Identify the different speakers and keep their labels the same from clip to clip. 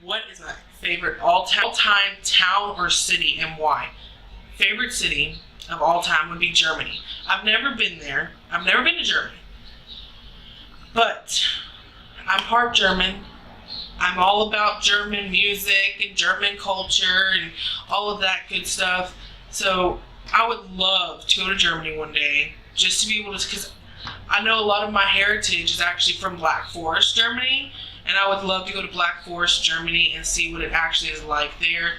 Speaker 1: What is my favorite all-time town or city and why? Favorite city of all time would be Germany. I've never been there. I've never been to Germany. But I'm part German. I'm all about German music and German culture and all of that good stuff. So I would love to go to Germany one day just to be able to, because I know a lot of my heritage is actually from Black Forest, Germany, and I would love to go to Black Forest, Germany and see what it actually is like there.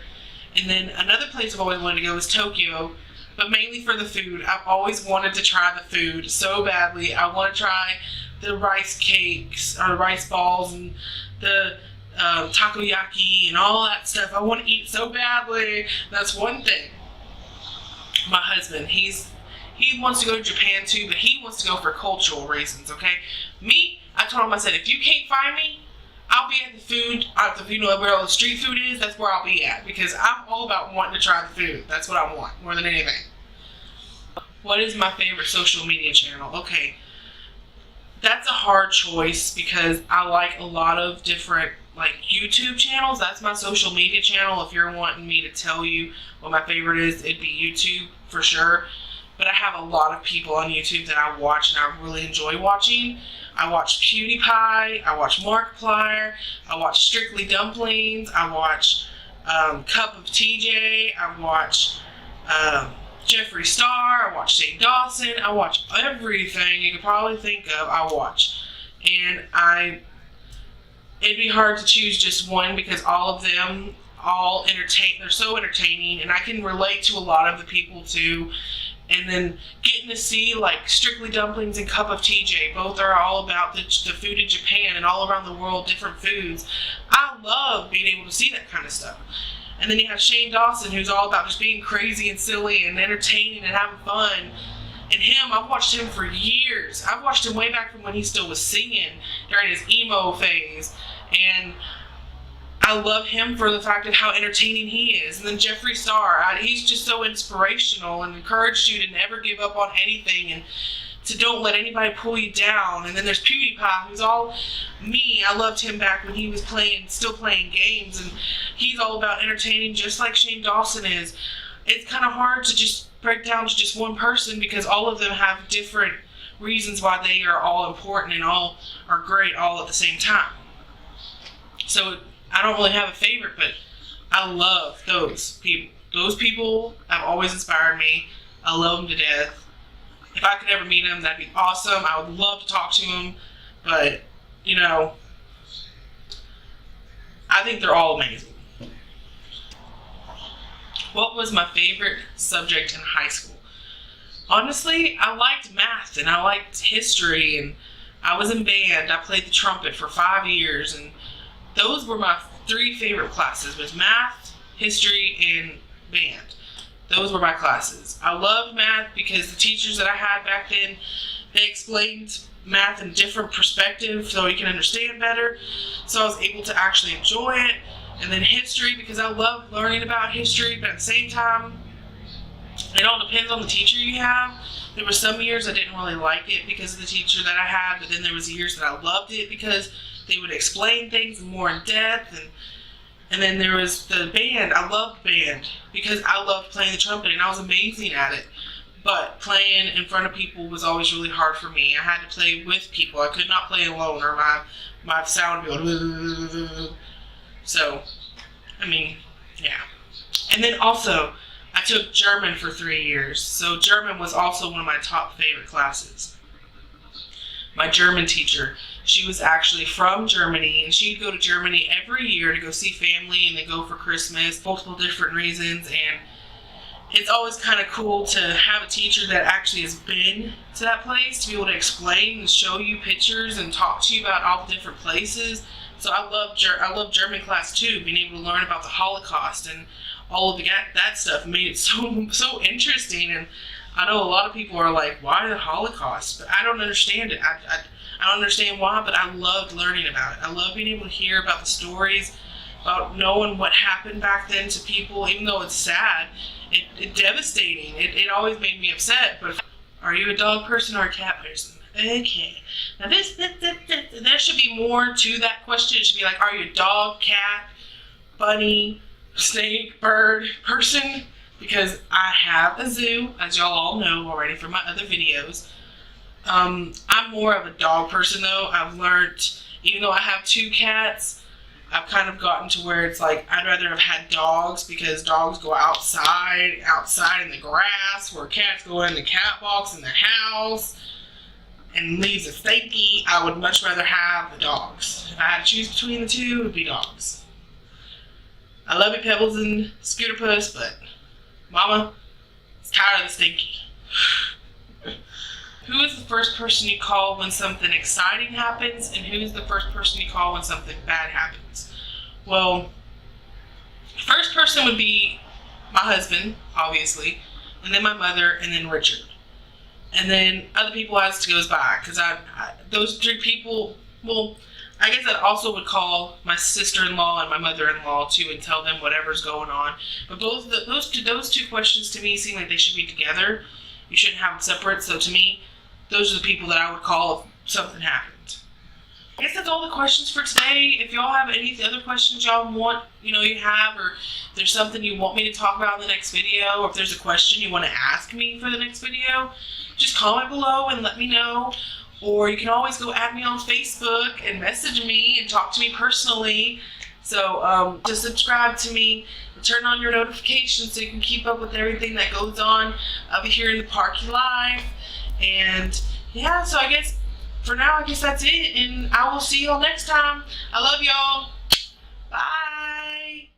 Speaker 1: And then another place I've always wanted to go is Tokyo, but mainly for the food. I've always wanted to try the food so badly. I want to try the rice cakes or the rice balls and the takoyaki and all that stuff. I want to eat so badly. That's one thing. My husband, he wants to go to Japan too, but he wants to go for cultural reasons, okay? Me, I told him, I said, if you can't find me, I'll be at the food, you know where all the street food is, that's where I'll be at, because I'm all about wanting to try the food. That's what I want, more than anything. What is my favorite social media channel? Okay, that's a hard choice because I like a lot of different like YouTube channels. That's my social media channel. If you're wanting me to tell you what my favorite is, it'd be YouTube for sure. But I have a lot of people on YouTube that I watch and I really enjoy watching. I watch PewDiePie, I watch Markiplier, I watch Strictly Dumplings, I watch Cup of TJ, I watch Jeffree Star, I watch Shane Dawson, I watch everything you could probably think of, I watch. And it'd be hard to choose just one because all of them they're so entertaining and I can relate to a lot of the people too. And then getting to see like Strictly Dumplings and Cup of TJ, both are all about the food in Japan and all around the world, different foods. I love being able to see that kind of stuff. And then you have Shane Dawson, who's all about just being crazy and silly and entertaining and having fun. And him, I've watched him for years. I've watched him way back from when he still was singing during his emo phase. And I love him for the fact of how entertaining he is. And then Jeffree Star, he's just so inspirational and encouraged you to never give up on anything and to don't let anybody pull you down. And then there's PewDiePie, who's all me. I loved him back when he was still playing games, and he's all about entertaining just like Shane Dawson is. It's kind of hard to just break down to just one person because all of them have different reasons why they are all important and all are great all at the same time. So I don't really have a favorite, but I love those people. Those people have always inspired me. I love them to death. If I could ever meet them, that'd be awesome. I would love to talk to them, but, you know, I think they're all amazing. What was my favorite subject in high school? Honestly, I liked math and I liked history, and I was in band. I played the trumpet for 5 years, and those were my 3 favorite classes, was math, history, and band. Those were my classes. I loved math because the teachers that I had back then, they explained math in different perspectives so you can understand better. So I was able to actually enjoy it. And then history, because I love learning about history, but at the same time, it all depends on the teacher you have. There were some years I didn't really like it because of the teacher that I had, but then there was years that I loved it because they would explain things more in depth. And then there was the band. I loved band because I loved playing the trumpet and I was amazing at it. But playing in front of people was always really hard for me. I had to play with people. I could not play alone or my sound would be like, so, I mean, yeah. And then also, I took German for 3 years. So German was also one of my top favorite classes. My German teacher, she was actually from Germany, and she'd go to Germany every year to go see family, and they go for Christmas, multiple different reasons. And it's always kind of cool to have a teacher that actually has been to that place to be able to explain and show you pictures and talk to you about all the different places. So I love German class too, being able to learn about the Holocaust and all of that stuff made it so interesting. And I know a lot of people are like, why the Holocaust? But I don't understand it. I don't understand why, but I loved learning about it. I love being able to hear about the stories, about knowing what happened back then to people, even though it's sad, it's devastating. It always made me upset. But are you a dog person or a cat person? Okay. Now there should be more to that question. It should be like, are you a dog, cat, bunny, snake, bird person because I have a zoo, as y'all all know already from my other videos. I'm more of a dog person though. I've learned, even though I have 2 cats, I've kind of gotten to where it's like I'd rather have had dogs because dogs go outside in the grass, where cats go in the cat box in the house and leaves a stanky. I would much rather have the dogs. If I had to choose between the 2, it would be dogs. I love you, Pebbles and Scooter Puss, but Mama is tired of the stinky. Who is the first person you call when something exciting happens, and who is the first person you call when something bad happens? Well, first person would be my husband, obviously, and then my mother, and then Richard. And then other people as it goes by, because those 3 people, well, I guess I also would call my sister-in-law and my mother-in-law too and tell them whatever's going on. But those two questions to me seem like they should be together. You shouldn't have them separate. So to me, those are the people that I would call if something happened. I guess that's all the questions for today. If y'all have any other questions y'all want, you have, or if there's something you want me to talk about in the next video, or if there's a question you want to ask me for the next video, just comment below and let me know. Or you can always go add me on Facebook and message me and talk to me personally. So just subscribe to me and turn on your notifications so you can keep up with everything that goes on. I'll be here in the Parky Live. And yeah, so I guess for now, I guess that's it. And I will see y'all next time. I love y'all. Bye.